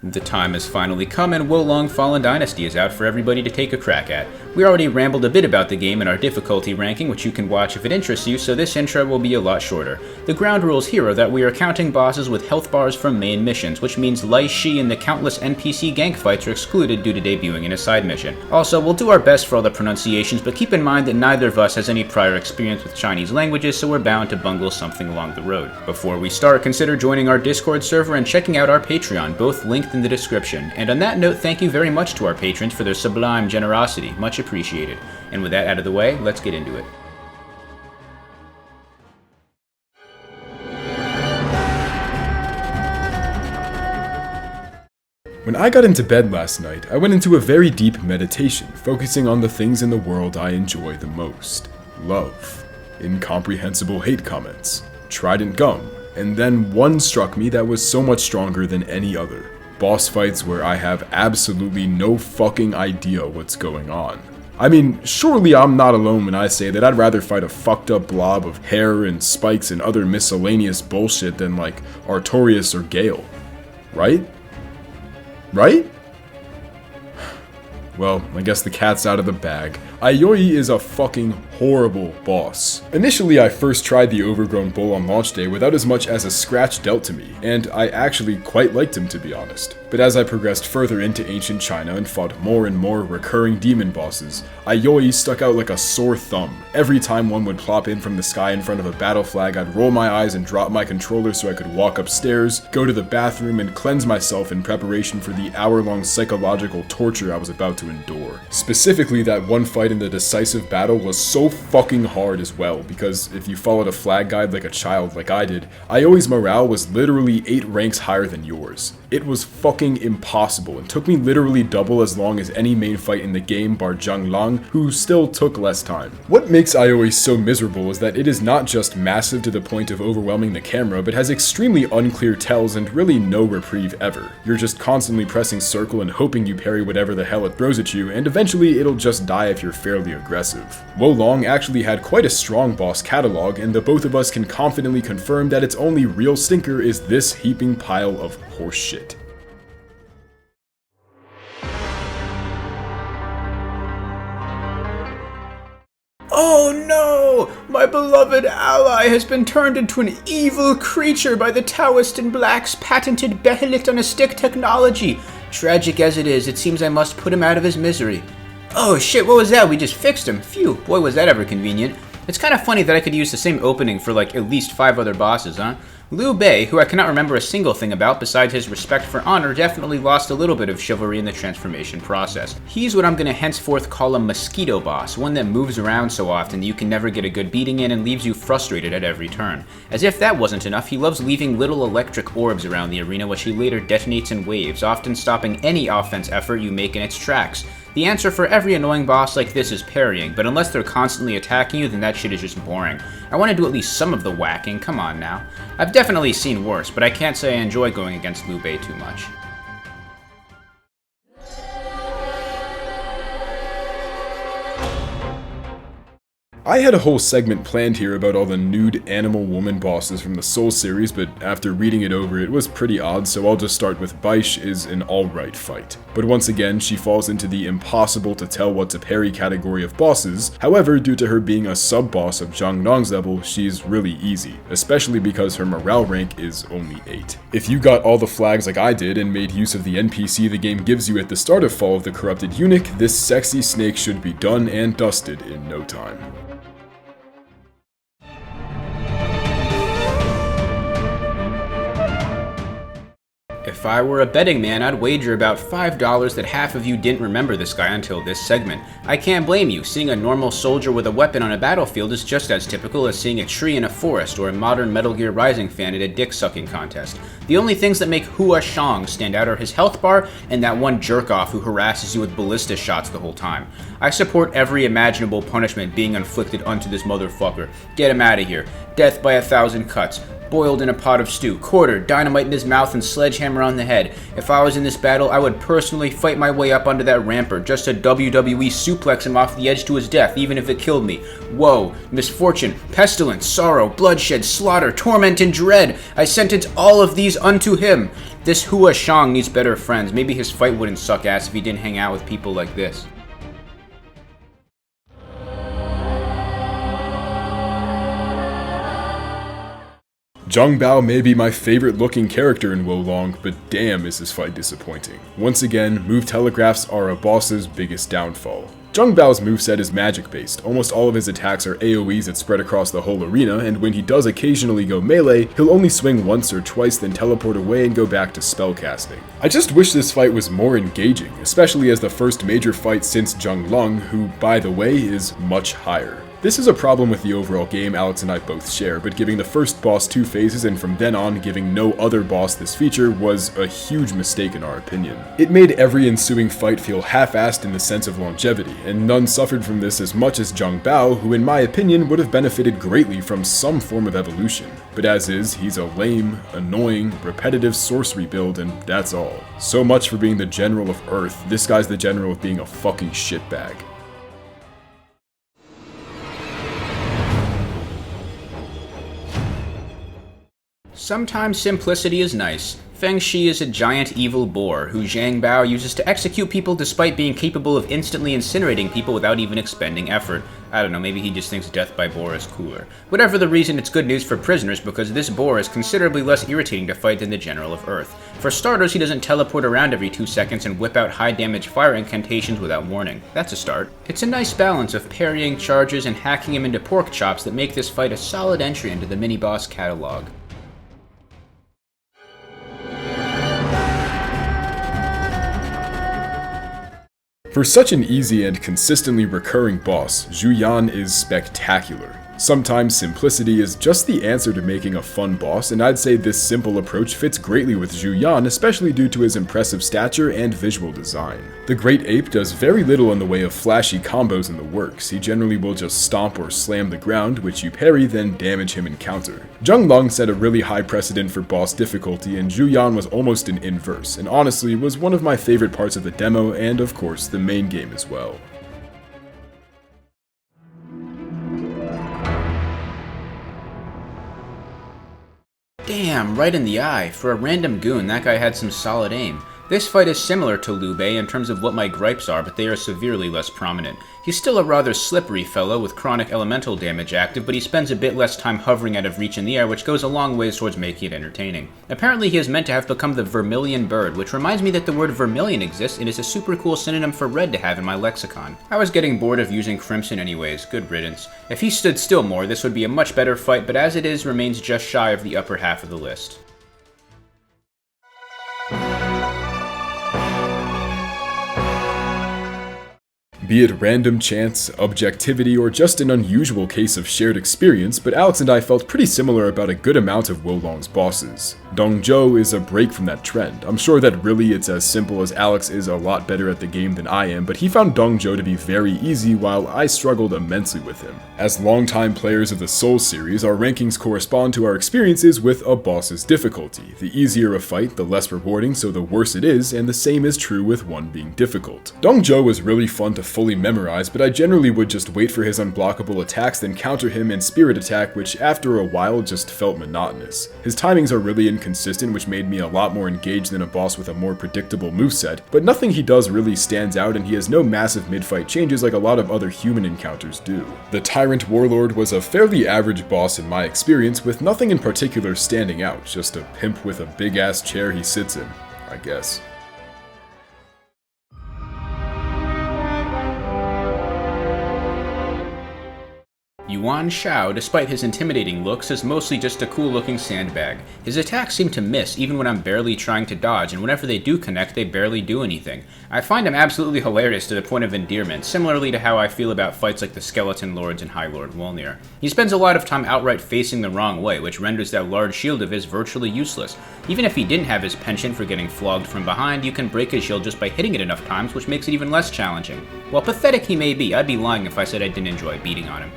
The time has finally come and Wo Long Fallen Dynasty is out for everybody to take a crack at. We already rambled a bit about the game in our difficulty ranking, which you can watch if it interests you, so this intro will be a lot shorter. The ground rules here are that we are counting bosses with health bars from main missions, which means Lai Shi and the countless NPC gank fights are excluded due to debuting in a side mission. Also, we'll do our best for all the pronunciations, but keep in mind that neither of us has any prior experience with Chinese languages, so we're bound to bungle something along the road. Before we start, consider joining our Discord server and checking out our Patreon, both linked in the description. And on that note, thank you very much to our patrons for their sublime generosity, much appreciated. And with that out of the way, let's get into it. When I got into bed last night, I went into a very deep meditation, focusing on the things in the world I enjoy the most. Love, incomprehensible hate comments, Trident gum, and then one struck me that was so much stronger than any other. Boss fights where I have absolutely no fucking idea what's going on. I mean, surely I'm not alone when I say that I'd rather fight a fucked up blob of hair and spikes and other miscellaneous bullshit than like Artorias or Gale. Right? Right? Well, I guess the cat's out of the bag. Aoi is a fucking horrible boss. Initially, I first tried the Overgrown Bull on launch day without as much as a scratch dealt to me, and I actually quite liked him to be honest. But as I progressed further into ancient China and fought more and more recurring demon bosses, Aoi stuck out like a sore thumb. Every time one would plop in from the sky in front of a battle flag, I'd roll my eyes and drop my controller so I could walk upstairs, go to the bathroom, and cleanse myself in preparation for the hour-long psychological torture I was about to endure. Specifically, that one fight in the decisive battle was so fucking hard as well, because if you followed a flag guide like a child like I did, Aoi's morale was literally 8 ranks higher than yours. It was fucking impossible and took me literally double as long as any main fight in the game bar Zhang Lang, who still took less time. What makes Aoi so miserable is that it is not just massive to the point of overwhelming the camera, but has extremely unclear tells and really no reprieve ever. You're just constantly pressing circle and hoping you parry whatever the hell it throws at you, and eventually it'll just die if you're fairly aggressive. Wo Long actually had quite a strong boss catalog, and the both of us can confidently confirm that its only real stinker is this heaping pile of horseshit. Oh no! My beloved ally has been turned into an evil creature by the Taoist in Black's patented Behelit on a stick technology. Tragic as it is, it seems I must put him out of his misery. Oh shit, what was that? We just fixed him. Phew, boy was that ever convenient. It's kind of funny that I could use the same opening for like at least 5 other bosses, huh? Liu Bei, who I cannot remember a single thing about besides his respect for honor, definitely lost a little bit of chivalry in the transformation process. He's what I'm gonna henceforth call a mosquito boss, one that moves around so often that you can never get a good beating in and leaves you frustrated at every turn. As if that wasn't enough, he loves leaving little electric orbs around the arena which he later detonates in waves, often stopping any offense effort you make in its tracks. The answer for every annoying boss like this is parrying, but unless they're constantly attacking you, then that shit is just boring. I want to do at least some of the whacking, come on now. I've definitely seen worse, but I can't say I enjoy going against Liu Bei too much. I had a whole segment planned here about all the nude animal woman bosses from the Soul series, but after reading it over, it was pretty odd, so I'll just start with Baish is an alright fight. But once again, she falls into the impossible to tell what to parry category of bosses. However, due to her being a sub-boss of Zhang Nong's level, she's really easy, especially because her morale rank is only 8. If you got all the flags like I did and made use of the NPC the game gives you at the start of Fall of the Corrupted Eunuch, this sexy snake should be done and dusted in no time. If I were a betting man, I'd wager about $5 that half of you didn't remember this guy until this segment. I can't blame you. Seeing a normal soldier with a weapon on a battlefield is just as typical as seeing a tree in a forest or a modern Metal Gear Rising fan at a dick-sucking contest. The only things that make Hua Shang stand out are his health bar and that one jerk-off who harasses you with ballista shots the whole time. I support every imaginable punishment being inflicted unto this motherfucker. Get him out of here. Death by 1,000 cuts. Boiled in a pot of stew, quartered, dynamite in his mouth, and sledgehammer on the head. If I was in this battle, I would personally fight my way up onto that rampart, just to WWE suplex him off the edge to his death, even if it killed me. Woe, misfortune, pestilence, sorrow, bloodshed, slaughter, torment, and dread. I sentence all of these unto him. This Hua Shang needs better friends. Maybe his fight wouldn't suck ass if he didn't hang out with people like this. Zhang Bao may be my favorite looking character in Wo Long, but damn is this fight disappointing. Once again, move telegraphs are a boss's biggest downfall. Zhang Bao's moveset is magic based, almost all of his attacks are AoEs that spread across the whole arena, and when he does occasionally go melee, he'll only swing once or twice then teleport away and go back to spellcasting. I just wish this fight was more engaging, especially as the first major fight since Zheng Lung, who, by the way, is much higher. This is a problem with the overall game Alex and I both share, but giving the first boss 2 phases and from then on giving no other boss this feature was a huge mistake in our opinion. It made every ensuing fight feel half-assed in the sense of longevity, and none suffered from this as much as Zhang Bao, who in my opinion would have benefited greatly from some form of evolution. But as is, he's a lame, annoying, repetitive sorcery build and that's all. So much for being the general of Earth, this guy's the general of being a fucking shitbag. Sometimes simplicity is nice. Feng Shi is a giant evil boar who Zhang Bao uses to execute people despite being capable of instantly incinerating people without even expending effort. I don't know, maybe he just thinks death by boar is cooler. Whatever the reason, it's good news for prisoners because this boar is considerably less irritating to fight than the General of Earth. For starters, he doesn't teleport around every 2 seconds and whip out high damage fire incantations without warning. That's a start. It's a nice balance of parrying charges and hacking him into pork chops that make this fight a solid entry into the mini-boss catalog. For such an easy and consistently recurring boss, Zhu Yan is spectacular. Sometimes simplicity is just the answer to making a fun boss, and I'd say this simple approach fits greatly with Zhu Yan, especially due to his impressive stature and visual design. The Great Ape does very little in the way of flashy combos in the works. He generally will just stomp or slam the ground, which you parry, then damage him in counter. Zheng Lung set a really high precedent for boss difficulty, and Zhu Yan was almost an inverse, and honestly was one of my favorite parts of the demo, and of course the main game as well. Damn, right in the eye. For a random goon, that guy had some solid aim. This fight is similar to Liu Bei in terms of what my gripes are, but they are severely less prominent. He's still a rather slippery fellow with chronic elemental damage active, but he spends a bit less time hovering out of reach in the air, which goes a long ways towards making it entertaining. Apparently he is meant to have become the vermilion bird, which reminds me that the word vermilion exists and is a super cool synonym for red to have in my lexicon. I was getting bored of using crimson anyways, good riddance. If he stood still more, this would be a much better fight, but as it is, remains just shy of the upper half of the list. Be it random chance, objectivity, or just an unusual case of shared experience, but Alex and I felt pretty similar about a good amount of Wo Long's bosses. Dong Zhou is a break from that trend. I'm sure that really it's as simple as Alex is a lot better at the game than I am, but he found Dong Zhou to be very easy while I struggled immensely with him. As longtime players of the Souls series, our rankings correspond to our experiences with a boss's difficulty. The easier a fight, the less rewarding, so the worse it is, and the same is true with one being difficult. Dong Zhou was really fun to fully memorize, but I generally would just wait for his unblockable attacks, then counter him in spirit attack, which after a while just felt monotonous. His timings are really inconsistent, which made me a lot more engaged than a boss with a more predictable moveset, but nothing he does really stands out, and he has no massive mid-fight changes like a lot of other human encounters do. The Tyrant Warlord was a fairly average boss in my experience, with nothing in particular standing out, just a pimp with a big-ass chair he sits in, I guess. Yuan Shao, despite his intimidating looks, is mostly just a cool-looking sandbag. His attacks seem to miss even when I'm barely trying to dodge, and whenever they do connect, they barely do anything. I find him absolutely hilarious to the point of endearment, similarly to how I feel about fights like the Skeleton Lords and High Lord Wolnir. He spends a lot of time outright facing the wrong way, which renders that large shield of his virtually useless. Even if he didn't have his penchant for getting flogged from behind, you can break his shield just by hitting it enough times, which makes it even less challenging. While pathetic he may be, I'd be lying if I said I didn't enjoy beating on him.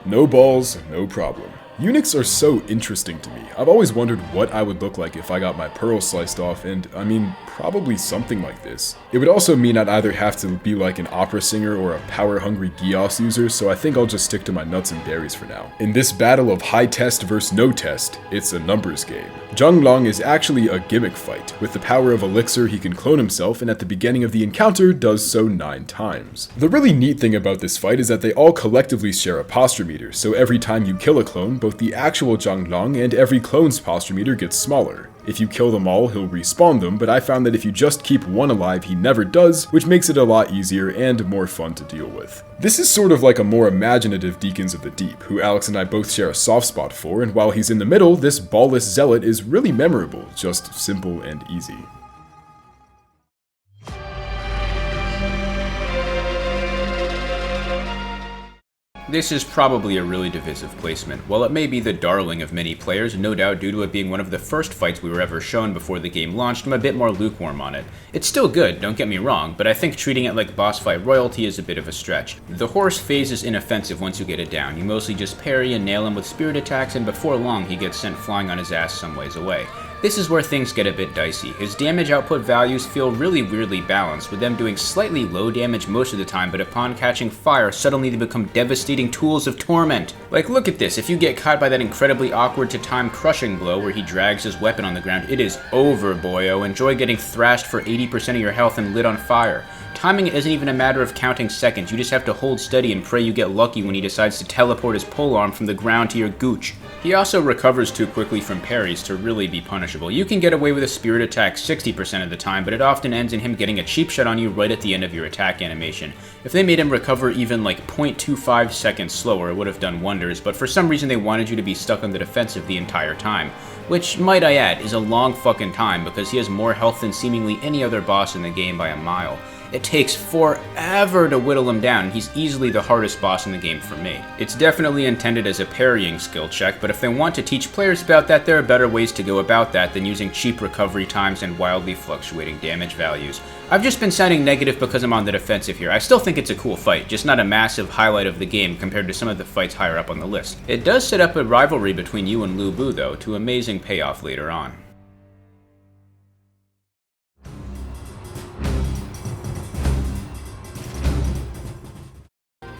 No balls, no problem. Eunuchs are so interesting to me. I've always wondered what I would look like if I got my pearls sliced off, and I mean, probably something like this. It would also mean I'd either have to be like an opera singer or a power-hungry Gios user, so I think I'll just stick to my nuts and berries for now. In this battle of high test versus no test, it's a numbers game. Zhang Long is actually a gimmick fight. With the power of Elixir, he can clone himself, and at the beginning of the encounter, does so 9 times. The really neat thing about this fight is that they all collectively share a posture meter, so every time you kill a clone, both the actual Zhang Long and every clone's posture meter gets smaller. If you kill them all, he'll respawn them, but I found that if you just keep one alive, he never does, which makes it a lot easier and more fun to deal with. This is sort of like a more imaginative Deacons of the Deep, who Alex and I both share a soft spot for, and while he's in the middle, this ballless zealot is really memorable, just simple and easy. This is probably a really divisive placement. While it may be the darling of many players, no doubt due to it being one of the first fights we were ever shown before the game launched, I'm a bit more lukewarm on it. It's still good, don't get me wrong, but I think treating it like boss fight royalty is a bit of a stretch. The horse phase is inoffensive once you get it down. You mostly just parry and nail him with spirit attacks, and before long he gets sent flying on his ass some ways away. This is where things get a bit dicey. His damage output values feel really weirdly balanced, with them doing slightly low damage most of the time, but upon catching fire, suddenly they become devastating tools of torment. Like, look at this, if you get caught by that incredibly awkward to time crushing blow where he drags his weapon on the ground, it is over, boyo. Enjoy getting thrashed for 80% of your health and lit on fire. Timing isn't even a matter of counting seconds, you just have to hold steady and pray you get lucky when he decides to teleport his polearm from the ground to your gooch. He also recovers too quickly from parries to really be punishable. You can get away with a spirit attack 60% of the time, but it often ends in him getting a cheap shot on you right at the end of your attack animation. If they made him recover even like 0.25 seconds slower, it would have done wonders, but for some reason they wanted you to be stuck on the defensive the entire time. Which, might I add, is a long fucking time because he has more health than seemingly any other boss in the game by a mile. It takes forever to whittle him down, and he's easily the hardest boss in the game for me. It's definitely intended as a parrying skill check, but if they want to teach players about that, there are better ways to go about that than using cheap recovery times and wildly fluctuating damage values. I've just been sounding negative because I'm on the defensive here. I still think it's a cool fight, just not a massive highlight of the game compared to some of the fights higher up on the list. It does set up a rivalry between you and Lu Bu though, to amazing payoff later on.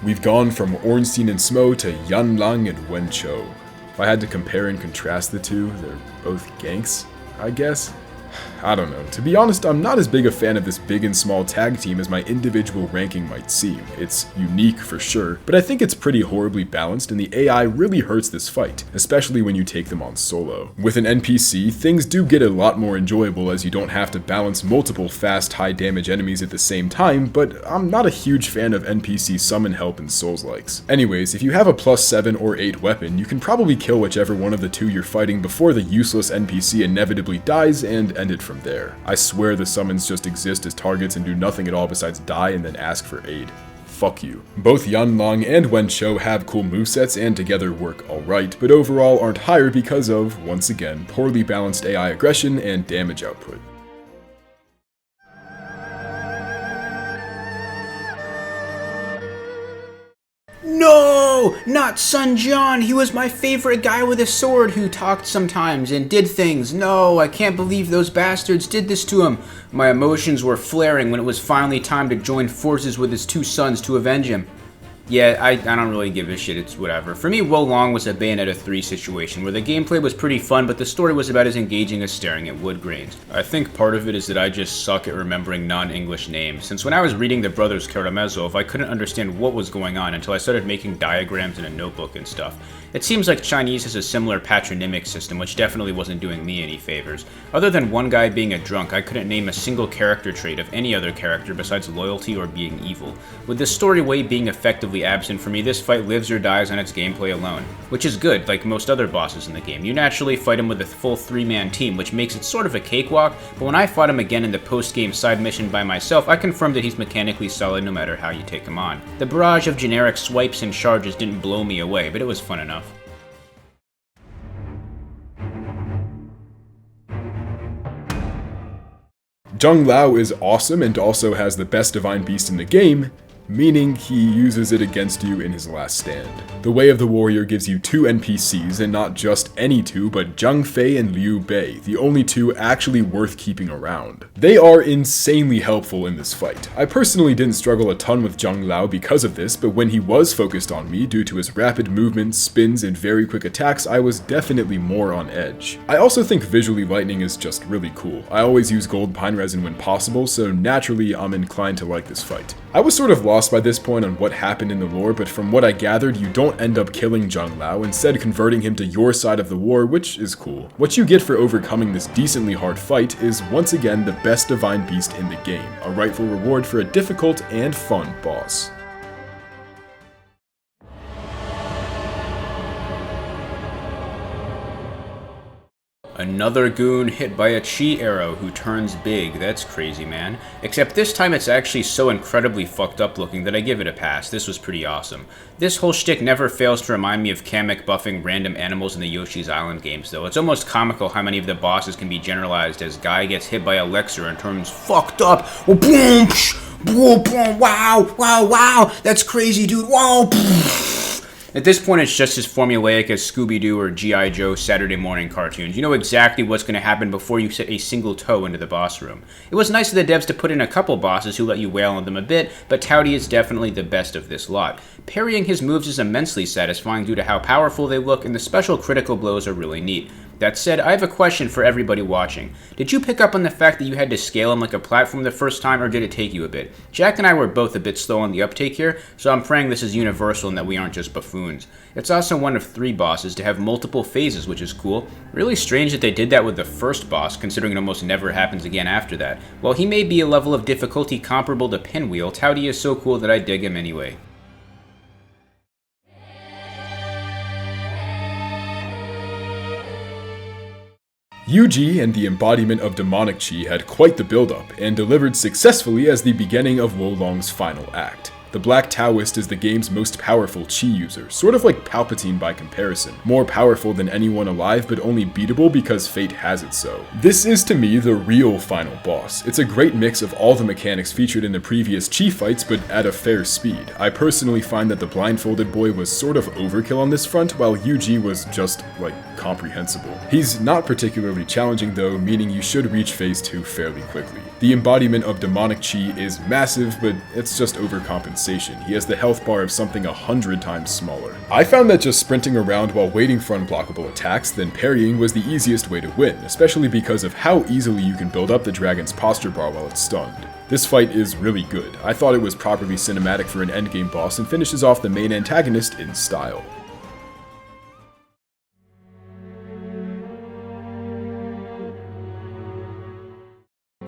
We've gone from Ornstein and Smo to Yan Lang and Wen Chou. If I had to compare and contrast the two, they're both ganks, I guess? I don't know. To be honest, I'm not as big a fan of this big and small tag team as my individual ranking might seem. It's unique for sure, but I think it's pretty horribly balanced and the AI really hurts this fight, especially when you take them on solo. With an NPC, things do get a lot more enjoyable as you don't have to balance multiple fast, high damage enemies at the same time, but I'm not a huge fan of NPC summon help in Souls-likes. Anyways, if you have a +7 or 8 weapon, you can probably kill whichever one of the two you're fighting before the useless NPC inevitably dies and end it from there. I swear the summons just exist as targets and do nothing at all besides die and then ask for aid. Fuck you. Both Yan Lang and Wen Chou have cool movesets and together work alright, but overall aren't higher because of, once again, poorly balanced AI aggression and damage output. No! Not Sun Jian! He was my favorite guy with a sword who talked sometimes and did things. No, I can't believe those bastards did this to him. My emotions were flaring when it was finally time to join forces with his 2 sons to avenge him. Yeah, I don't really give a shit, it's whatever. For me, Wo Long was a Bayonetta 3 situation, where the gameplay was pretty fun, but the story was about as engaging as staring at wood grains. I think part of it is that I just suck at remembering non-English names, since when I was reading the Brothers Karamazov, I couldn't understand what was going on until I started making diagrams in a notebook and stuff. It seems like Chinese has a similar patronymic system, which definitely wasn't doing me any favors. Other than one guy being a drunk, I couldn't name a single character trait of any other character besides loyalty or being evil. With the story way being effectively absent for me, this fight lives or dies on its gameplay alone, which is good, like most other bosses in the game. You naturally fight him with a full 3-man team, which makes it sort of a cakewalk, but when I fought him again in the post-game side mission by myself, I confirmed that he's mechanically solid no matter how you take him on. The barrage of generic swipes and charges didn't blow me away, but it was fun enough. Zhang Lao is awesome and also has the best Divine Beast in the game, meaning he uses it against you in his last stand. The Way of the Warrior gives you 2 NPCs, and not just any 2, but Zhang Fei and Liu Bei, the only 2 actually worth keeping around. They are insanely helpful in this fight. I personally didn't struggle a ton with Zhang Lao because of this, but when he was focused on me due to his rapid movements, spins, and very quick attacks, I was definitely more on edge. I also think visually lightning is just really cool. I always use gold pine resin when possible, so naturally I'm inclined to like this fight. I was sort of lost by this point on what happened in the lore, but from what I gathered, you don't end up killing Zhang Lao, instead converting him to your side of the war, which is cool. What you get for overcoming this decently hard fight is once again the best Divine Beast in the game, a rightful reward for a difficult and fun boss. Another goon hit by a chi arrow who turns big. That's crazy, man. Except this time it's actually so incredibly fucked up looking that I give it a pass. This was pretty awesome. This whole shtick never fails to remind me of Kamek buffing random animals in the Yoshi's Island games, though. It's almost comical how many of the bosses can be generalized as Guy gets hit by a Lexer and turns fucked up. Boom, boom, boom, wow, wow, wow. That's crazy, dude. Wow. At this point, it's just as formulaic as Scooby-Doo or G.I. Joe Saturday morning cartoons. You know exactly what's going to happen before you set a single toe into the boss room. It was nice of the devs to put in a couple bosses who let you wail on them a bit, but Towdy is definitely the best of this lot. Parrying his moves is immensely satisfying due to how powerful they look, and the special critical blows are really neat. That said, I have a question for everybody watching. Did you pick up on the fact that you had to scale him like a platform the first time, or did it take you a bit? Jack and I were both a bit slow on the uptake here, so I'm praying this is universal and that we aren't just buffoons. It's also one of 3 bosses to have multiple phases, which is cool. Really strange that they did that with the first boss, considering it almost never happens again after that. While he may be a level of difficulty comparable to Pinwheel, Towdy is so cool that I dig him anyway. Yuji and the embodiment of demonic chi had quite the build-up, and delivered successfully as the beginning of Wo Long's final act. The Black Taoist is the game's most powerful chi user, sort of like Palpatine by comparison. More powerful than anyone alive, but only beatable because fate has it so. This is to me the real final boss. It's a great mix of all the mechanics featured in the previous chi fights, but at a fair speed. I personally find that the blindfolded boy was sort of overkill on this front, while Yuji was just, like, comprehensible. He's not particularly challenging though, meaning you should reach phase 2 fairly quickly. The embodiment of demonic chi is massive, but it's just overcompensating. He has the health bar of something 100 times smaller. I found that just sprinting around while waiting for unblockable attacks, then parrying was the easiest way to win, especially because of how easily you can build up the dragon's posture bar while it's stunned. This fight is really good. I thought it was properly cinematic for an endgame boss and finishes off the main antagonist in style.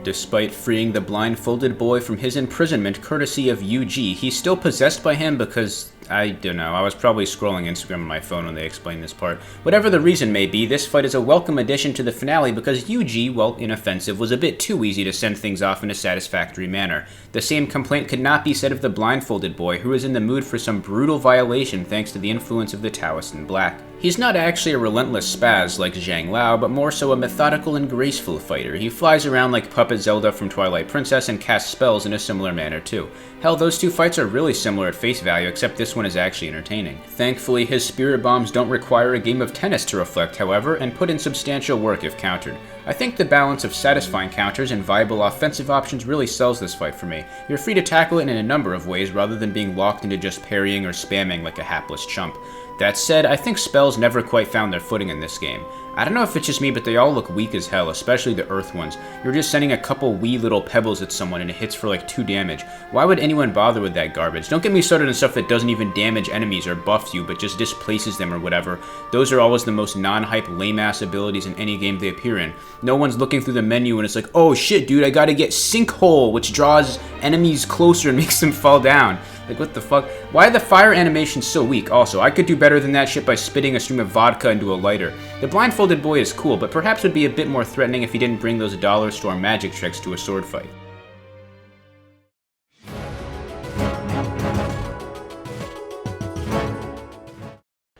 Despite freeing the blindfolded boy from his imprisonment courtesy of Yuji, he's still possessed by him because, I don't know, I was probably scrolling Instagram on my phone when they explained this part. Whatever the reason may be, this fight is a welcome addition to the finale because Yuji, while inoffensive, was a bit too easy to send things off in a satisfactory manner. The same complaint could not be said of the blindfolded boy, who is in the mood for some brutal violation thanks to the influence of the Taoist in black. He's not actually a relentless spaz like Zhang Lao, but more so a methodical and graceful fighter. He flies around like Puppet Zelda from Twilight Princess and casts spells in a similar manner too. Hell, those 2 fights are really similar at face value, except this one is actually entertaining. Thankfully, his spirit bombs don't require a game of tennis to reflect, however, and put in substantial work if countered. I think the balance of satisfying counters and viable offensive options really sells this fight for me. You're free to tackle it in a number of ways rather than being locked into just parrying or spamming like a hapless chump. That said, I think spells never quite found their footing in this game. I don't know if it's just me, but they all look weak as hell, especially the earth ones. You're just sending a couple wee little pebbles at someone and it hits for like 2 damage. Why would anyone bother with that garbage? Don't get me started on stuff that doesn't even damage enemies or buffs you, but just displaces them or whatever. Those are always the most non-hype, lame-ass abilities in any game they appear in. No one's looking through the menu and it's like, oh shit, dude, I gotta get Sinkhole, which draws enemies closer and makes them fall down. Like, what the fuck? Why are the fire animations so weak? Also, I could do better than that shit by spitting a stream of vodka into a lighter. The blindfolded boy is cool, but perhaps would be a bit more threatening if he didn't bring those dollar store magic tricks to a sword fight.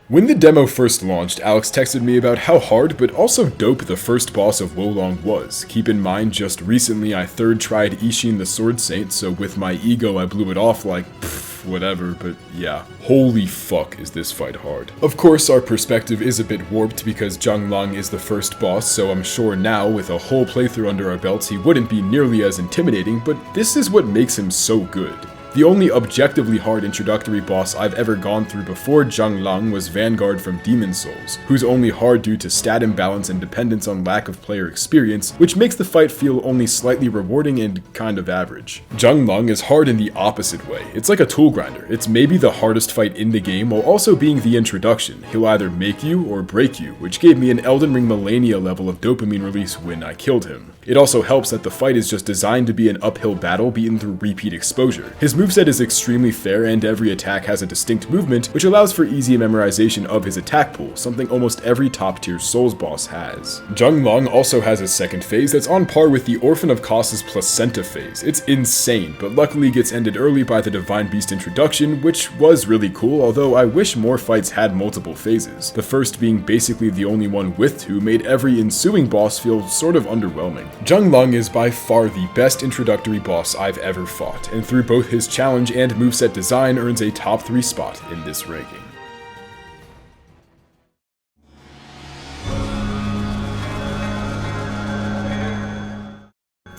When the demo first launched, Alex texted me about how hard but also dope the first boss of Wolong was. Keep in mind, just recently I third tried Ishin the Sword Saint, so with my ego I blew it off like, pfft, whatever, but yeah. Holy fuck is this fight hard. Of course, our perspective is a bit warped because Zhang Lang is the first boss, so I'm sure now, with a whole playthrough under our belts, he wouldn't be nearly as intimidating, but this is what makes him so good. The only objectively hard introductory boss I've ever gone through before Zhang Lang was Vanguard from Demon's Souls, who's only hard due to stat imbalance and dependence on lack of player experience, which makes the fight feel only slightly rewarding and kind of average. Zhang Lang is hard in the opposite way. It's like a tool grinder. It's maybe the hardest fight in the game while also being the introduction. He'll either make you or break you, which gave me an Elden Ring Millennia level of dopamine release when I killed him. It also helps that the fight is just designed to be an uphill battle beaten through repeat exposure. His moveset is extremely fair and every attack has a distinct movement, which allows for easy memorization of his attack pool, something almost every top tier Souls boss has. Zhang Lang also has a second phase that's on par with the Orphan of Kos's Placenta phase. It's insane, but luckily gets ended early by the Divine Beast introduction, which was really cool, although I wish more fights had multiple phases. The first being basically the only one with 2 made every ensuing boss feel sort of underwhelming. Zhang Lang is by far the best introductory boss I've ever fought, and through both his challenge and moveset design earns a top 3 spot in this ranking.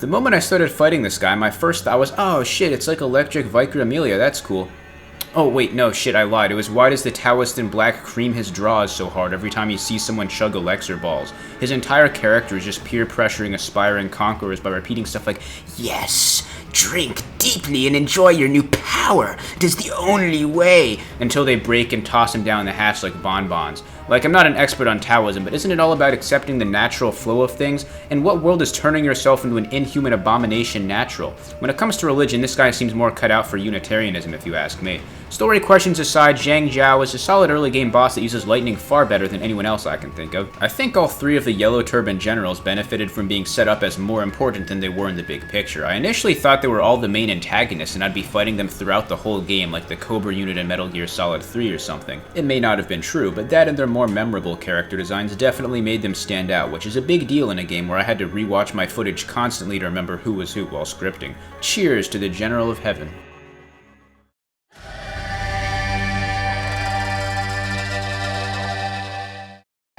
The moment I started fighting this guy, my first thought was, oh shit, it's like Electric Vicar Amelia, that's cool. Oh wait, no, shit, I lied. It was why does the Taoist in black cream his draws so hard every time he sees someone chug elixir balls? His entire character is just peer pressuring aspiring conquerors by repeating stuff like, yes, drink deeply and enjoy your new power. It is the only way. Until they break and toss him down the hatch like bonbons. Like, I'm not an expert on Taoism, but isn't it all about accepting the natural flow of things? And what world is turning yourself into an inhuman abomination natural? When it comes to religion, this guy seems more cut out for Unitarianism, if you ask me. Story questions aside, Zhang Jiao is a solid early game boss that uses lightning far better than anyone else I can think of. I think all 3 of the Yellow Turban generals benefited from being set up as more important than they were in the big picture. I initially thought they were all the main antagonists and I'd be fighting them throughout the whole game like the Cobra unit in Metal Gear Solid 3 or something. It may not have been true, but that and their more memorable character designs definitely made them stand out, which is a big deal in a game where I had to rewatch my footage constantly to remember who was who while scripting. Cheers to the General of Heaven.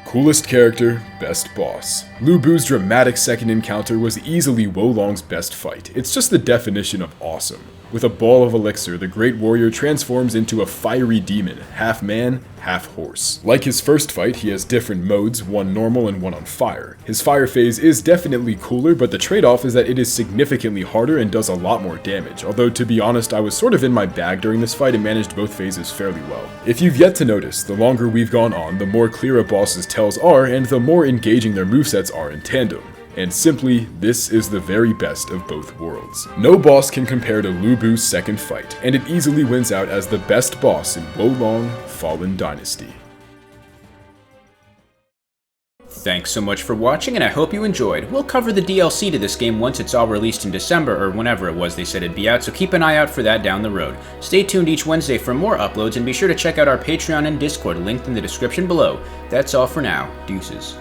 Coolest character, best boss. Lu Bu's dramatic second encounter was easily Wolong's best fight. It's just the definition of awesome. With a ball of elixir, the great warrior transforms into a fiery demon, half man, half horse. Like his first fight, he has different modes, one normal and one on fire. His fire phase is definitely cooler, but the trade-off is that it is significantly harder and does a lot more damage, although to be honest, I was sort of in my bag during this fight and managed both phases fairly well. If you've yet to notice, the longer we've gone on, the more clear a boss's tells are, and the more engaging their movesets are in tandem. And simply, this is the very best of both worlds. No boss can compare to Lu Bu's second fight, and it easily wins out as the best boss in Wolong Fallen Dynasty. Thanks so much for watching, and I hope you enjoyed. We'll cover the DLC to this game once it's all released in December, or whenever it was they said it'd be out, so keep an eye out for that down the road. Stay tuned each Wednesday for more uploads, and be sure to check out our Patreon and Discord linked in the description below. That's all for now. Deuces.